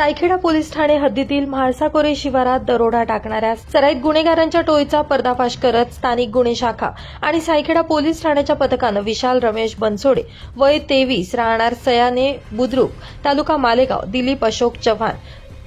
Saikheda police Thane हद्दीतील म्हाळसाकोरे शिवारात दरोडा टाकणाऱ्या सराईत गुन्हेगारांच्या टोळीचा पर्दाफाश करत स्थानिक गुन्हे शाखा आणि सायखेडा पोलीस ठाण्याच्या पथकानं विशाल रमेश बनसोडे वय 23 राहणार सयाने बुद्रुक तालुका मालेगाव, दिलीप अशोक चव्हाण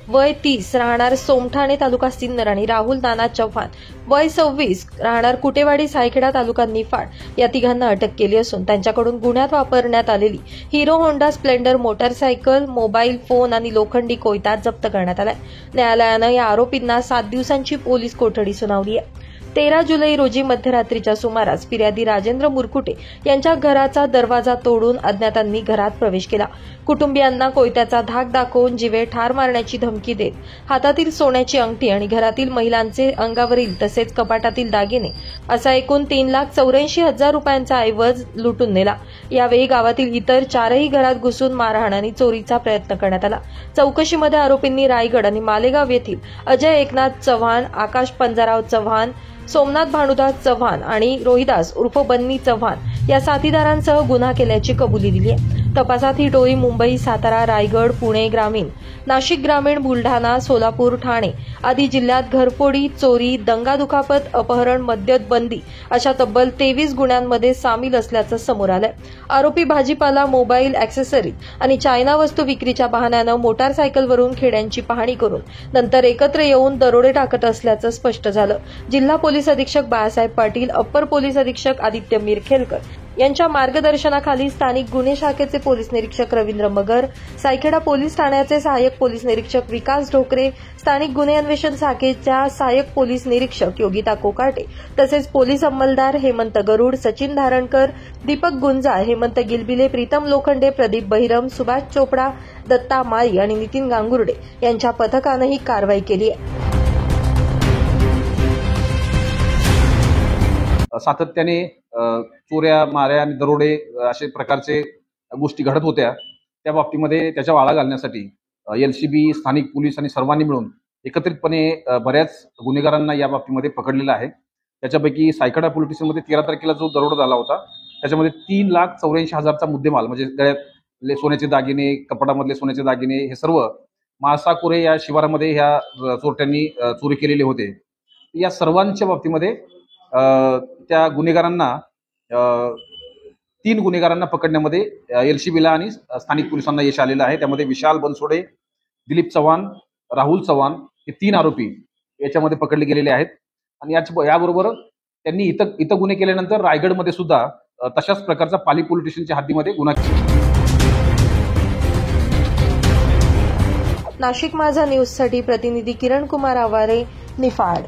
वय 30 राहणार सोमठाणे तालुका सिन्नर आणि राहुल नाना चव्हाण वय 26 राहणार कुटेवाडी सायखेडा तालुका निफाड या तिघांना अटक केली असून त्यांच्याकडून गुन्ह्यात वापरण्यात आलेली hero Honda Splendor motorcycle, mobile phone आणि लोखंडी कोयता जप्त करण्यात आलाय। न्यायालयानं या आरोपींना 7 दिवसांची पोलीस कोठडी सुनावली आहे। 13 जुलै रोजी मध्यरात्रीच्या सुमारास फिर्यादी राजेंद्र मुरकुटे यांच्या घराचा दरवाजा तोडून अज्ञातांनी घरात प्रवेश केला। कुटुंबियांना कोयत्याचा धाक दाखवून जीवे ठार मारण्याची धमकी देत हातातील सोन्याची अंगठी आणि घरातील महिलांचे अंगावरील तसेच कपाटातील दागिने असा एकूण 3,84,000 रुपयांचा ऐवज लुटून नेला। यावेळी गावातील इतर 4ही घरात घुसून मारहाण आणि चोरीचा प्रयत्न करण्यात आला। चौकशीमध्ये आरोपींनी रायगड आणि मालेगाव येथील अजय एकनाथ चव्हाण, आकाश पंजाराव चव्हाण, सोमनाथ भानुदास चव्हाण आणि रोहिदास उर्फ बन्नी चव्हाण या साथीदारांसह गुन्हा केल्याची कबुली दिली आहे। तपासात ही टोळी मुंबई, सातारा, रायगड, पुणे ग्रामीण, नाशिक ग्रामीण, बुलढाणा, सोलापूर, ठाणे आदी जिल्ह्यात घरफोडी, चोरी, दंगादुखापत, अपहरण, मद्यबंदी अशा तब्बल 23 गुन्ह्यांमध्ये सामील असल्याचं समोर आलंय। आरोपी भाजीपाला, मोबाईल, ॲक्सेसरी आणि चायना वस्तू विक्रीच्या बहाण्यानं मोटारसायकलवरून खेड्यांची पाहणी करून नंतर एकत्र येऊन दरोडे टाकत असल्याचं स्पष्ट झालं। जिल्हा पोलीस अधीक्षक बाळासाहेब पाटील, अप्पर पोलीस अधीक्षक आदित्य मिरखेलकर यांच्या मार्गदर्शनाखाली स्थानिक गुन्हे शाखेचे पोलीस निरीक्षक रवींद्र मगर, सायखेडा पोलीस ठाण्याचे सहाय्यक पोलीस निरीक्षक विकास ढोकरे, स्थानिक गुन्हे अन्वेषण शाखेच्या सहाय्यक पोलीस निरीक्षक योगिता कोकाटे तसेच पोलीस अंमलदार हेमंत गरुड, सचिन धारणकर, दीपक गुंजाळ, हेमंत गिलबिले, प्रीतम लोखंडे, प्रदीप बहिरम, सुभाष चोपडा, दत्ता माळी आणि नितीन गांगुर्डे यांच्या पथकानं ही कारवाई केली आहे। सातत्याने चोऱ्या, माऱ्या आणि दरोडे असे प्रकारचे गोष्टी घडत होत्या। त्या बाबतीमध्ये त्याच्या आळा घालण्यासाठी LCB, स्थानिक पोलीस आणि सर्वांनी मिळून एकत्रितपणे बऱ्याच गुन्हेगारांना या बाबतीमध्ये पकडलेलं आहे। त्याच्यापैकी सायखेडा पोलीस स्टेशनमध्ये 13 तारखेला जो दरोडा झाला होता त्याच्यामध्ये 3,84,000चा मुद्देमाल म्हणजे गळ्यातले सोन्याचे दागिने, कपाटामधले सोन्याचे दागिने हे सर्व म्हाळसाकोरे या शिवारामध्ये ह्या चोरट्यांनी चोरी केलेले होते। या सर्वांच्या बाबतीमध्ये त्या गुन्हेगारांना 3 गुन्हेगारांना पकडण्यामध्ये LCBला आणि स्थानिक पोलिसांना यश आलेलं आहे। त्यामध्ये विशाल बनसोडे, दिलीप चव्हाण, राहुल चव्हाण हे 3 आरोपी याच्यामध्ये पकडले गेलेले आहेत। आणि याबरोबर त्यांनी इथं गुन्हे केल्यानंतर रायगडमध्ये सुद्धा तशाच प्रकारचा पाली पोलीस स्टेशनच्या हद्दीमध्ये गुन्हा नाशिक माझा न्यूजसाठी प्रतिनिधी किरण कुमार आवारे, निफाड।